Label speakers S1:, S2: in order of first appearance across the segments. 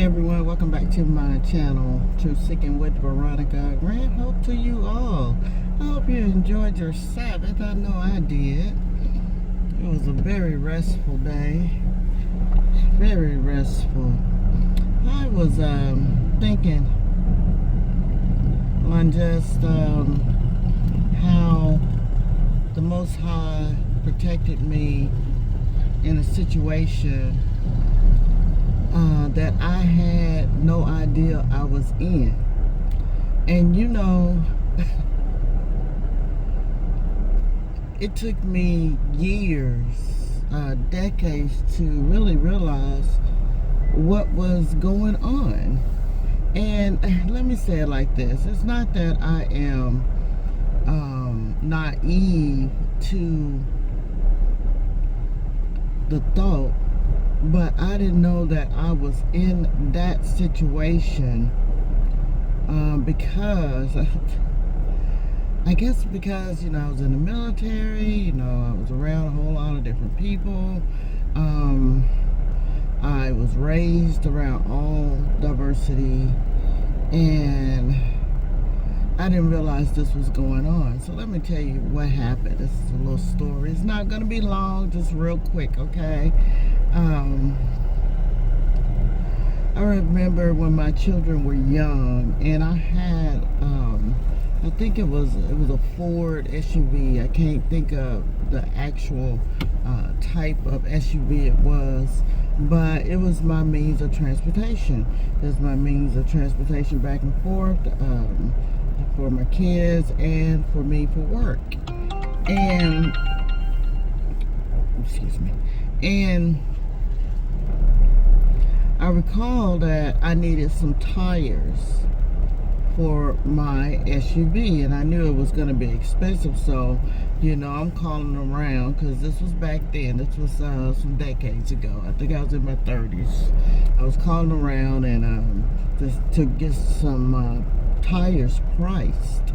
S1: Hey everyone, welcome back to my channel, Truth Seeking with Veronica. Grand hope to you all. I hope you enjoyed your Sabbath. I know I did. It was a very restful day. Very restful. I was thinking on just how the Most High protected me in a situation that I had no idea I was in. And you know, it took me years, decades to really realize what was going on. And let me say it like this. It's not that I am naive to the thought, but I didn't know that I was in that situation because I guess because, you know, I was in the military, you know, I was around a whole lot of different people. I was raised around all diversity, and I didn't realize this was going on. So let me tell you what happened. This is a little story. It's not going to be long, just real quick, okay? I remember when my children were young, and I had, I think it was a Ford SUV. I can't think of the actual type of SUV it was, but it was my means of transportation. It was my means of transportation back and forth for my kids and for me for work. And excuse me. And I recall that I needed some tires for my SUV, and I knew it was going to be expensive. So, you know, I'm calling around, because this was back then. This was some decades ago. I think I was in my 30s. I was calling around and just to get some tires priced.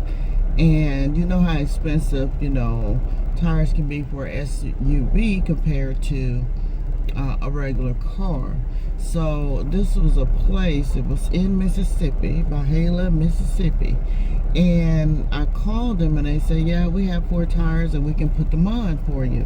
S1: And you know how expensive, you know, tires can be for an SUV compared to a regular car. So this was a place, it was in Mississippi, Bahia, Mississippi. And I called them and they said, yeah, we have 4 tires and we can put them on for you.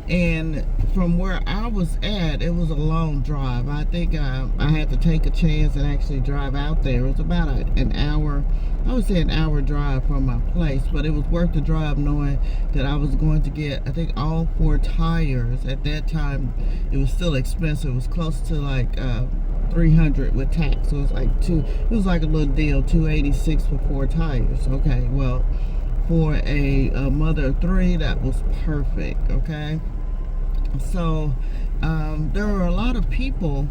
S1: And from where I was at, it was a long drive. I think I had to take a chance and actually drive out there. It was about an hour, I would say an hour drive from my place, but it was worth the drive knowing that I was going to get, I think, all 4 tires. At that time, it was still expensive. It was close to like $300 with tax. So it was like it was like a little deal, $286 for 4 tires. Okay, well, for a mother of 3, that was perfect. Okay. So there were a lot of people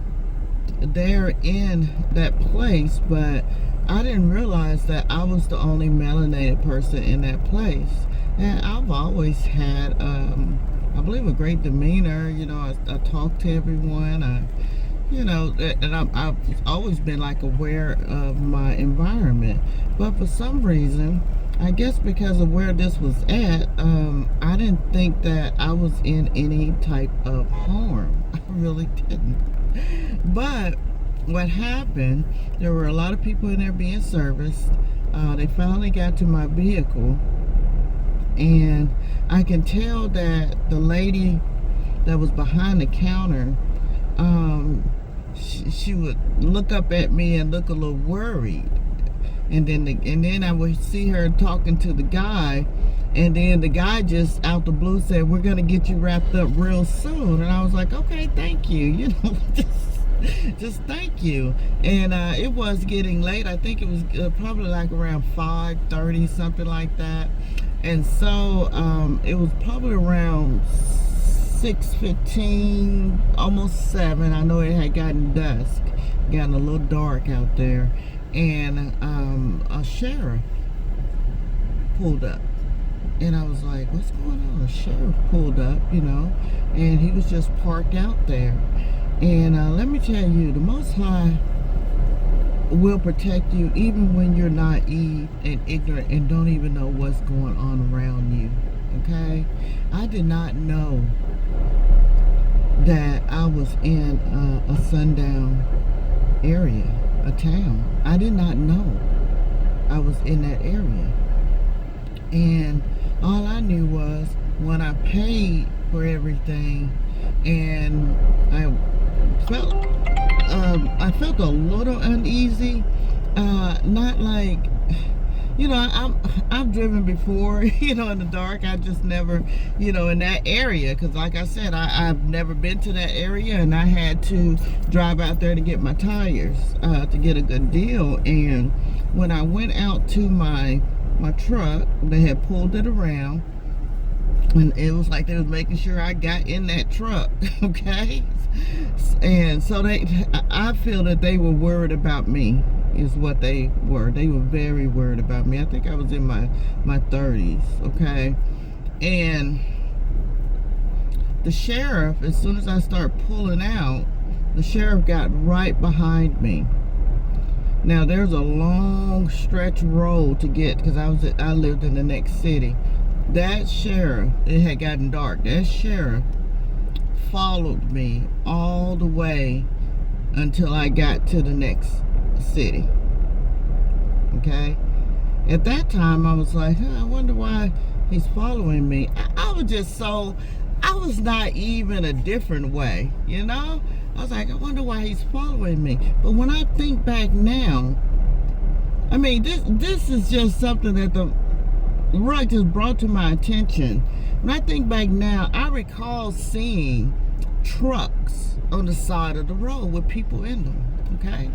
S1: there in that place, but I didn't realize that I was the only melanated person in that place. And I've always had, I believe, a great demeanor. You know, I talk to everyone. You know, and I've always been like aware of my environment. But for some reason, I guess because of where this was at, I didn't think that I was in any type of harm. I really didn't. But what happened, there were a lot of people in there being serviced. They finally got to my vehicle, and I can tell that the lady that was behind the counter, she would look up at me and look a little worried. And then I would see her talking to the guy, and then the guy just out the blue said, "We're gonna get you wrapped up real soon." And I was like, "Okay, thank you." You know, just thank you. And it was getting late. I think it was probably like around 5:30, something like that. And so it was probably around 6:15, almost 7. I know it had gotten dusk, gotten a little dark out there. And a sheriff pulled up, and I was like, what's going on? A sheriff pulled up, you know, and he was just parked out there. And let me tell you, the Most High will protect you even when you're naive and ignorant and don't even know what's going on around you. Okay, I did not know that I was in a sundown area, a town. I did not know I was in that area. And all I knew was when I paid for everything, and felt I felt a little uneasy. Not like, I've driven before, in the dark. I just never, in that area, because like I said, I've never been to that area, and I had to drive out there to get my tires to get a good deal. And when I went out to my truck, they had pulled it around, and it was like they was making sure I got in that truck. Okay. And so I feel that they were worried about me, is what they were. They were very worried about me. I think I was in my 30s. Okay. And the sheriff, as soon as I started pulling out, the sheriff got right behind me. Now there's a long stretch road to get, because I lived in the next city. That sheriff, it had gotten dark. That sheriff followed me all the way until I got to the next city. Okay. At that time, I was like, I wonder why he's following me. I was naive in a different way, I was like, I wonder why he's following me. But when I think back now, I mean, this is just something that the Ruach just brought to my attention. When I think back now, I recall seeing trucks on the side of the road with people in them, okay?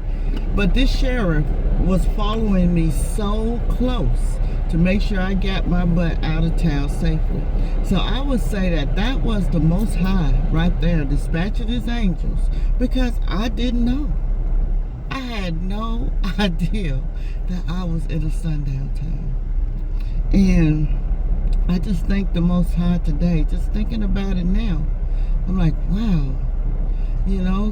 S1: But this sheriff was following me so close to make sure I got my butt out of town safely. So I would say that was the Most High right there, dispatching his angels, because I didn't know. I had no idea that I was in a sundown town. And I just thank the Most High today, just thinking about it now. I'm like, wow,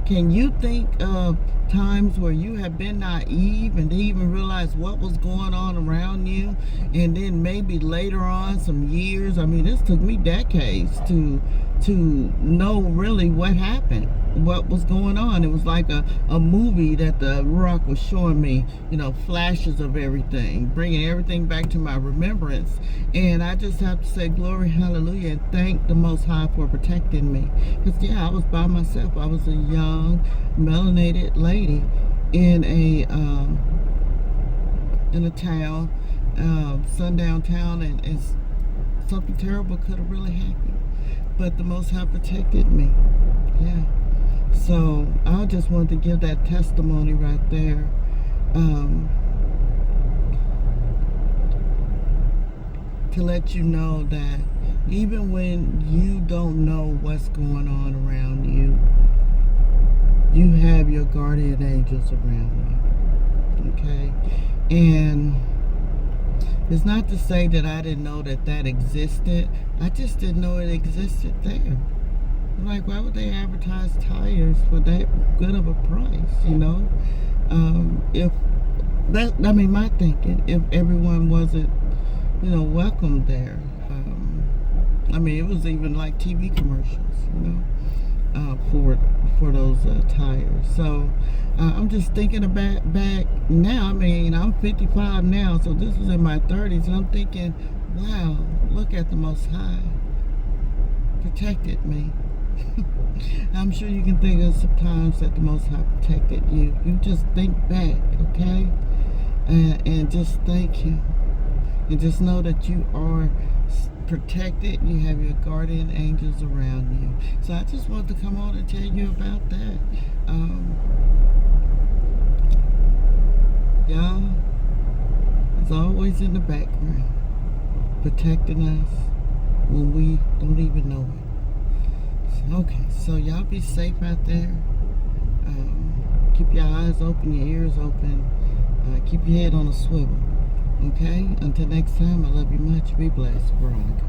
S1: can you think of times where you have been naive and didn't even realize what was going on around you? And then maybe later on, some years, I mean, this took me decades to know really what happened, what was going on. It was like a movie that the Ruach was showing me, flashes of everything, bringing everything back to my remembrance. And I just have to say glory, hallelujah, and thank the Most High for protecting me. Because, I was by myself. I was a young, melanated lady in a town, sundown town, and something terrible could have really happened. But the Most High protected me. Yeah. So I just wanted to give that testimony right there. To let you know that even when you don't know what's going on around you, you have your guardian angels around you. Okay? And it's not to say that I didn't know that existed. I just didn't know it existed there. Like, why would they advertise tires for that good of a price, If that, my thinking, if everyone wasn't, welcome there. It was even like TV commercials, for those tires. So I'm just thinking about back now. I'm 55 now, so this was in my 30s, and I'm thinking, wow, look at the Most High protected me. I'm sure you can think of some times that the Most High protected you. You just think back, okay? And just thank Him. And just know that you are protected. You have your guardian angels around you. So I just wanted to come on and tell you about that. Y'all is always in the background, protecting us when we don't even know it. Okay, so y'all be safe out there. Keep your eyes open, your ears open. Keep your head on a swivel. Okay? Until next time, I love you much. Be blessed. Veronica.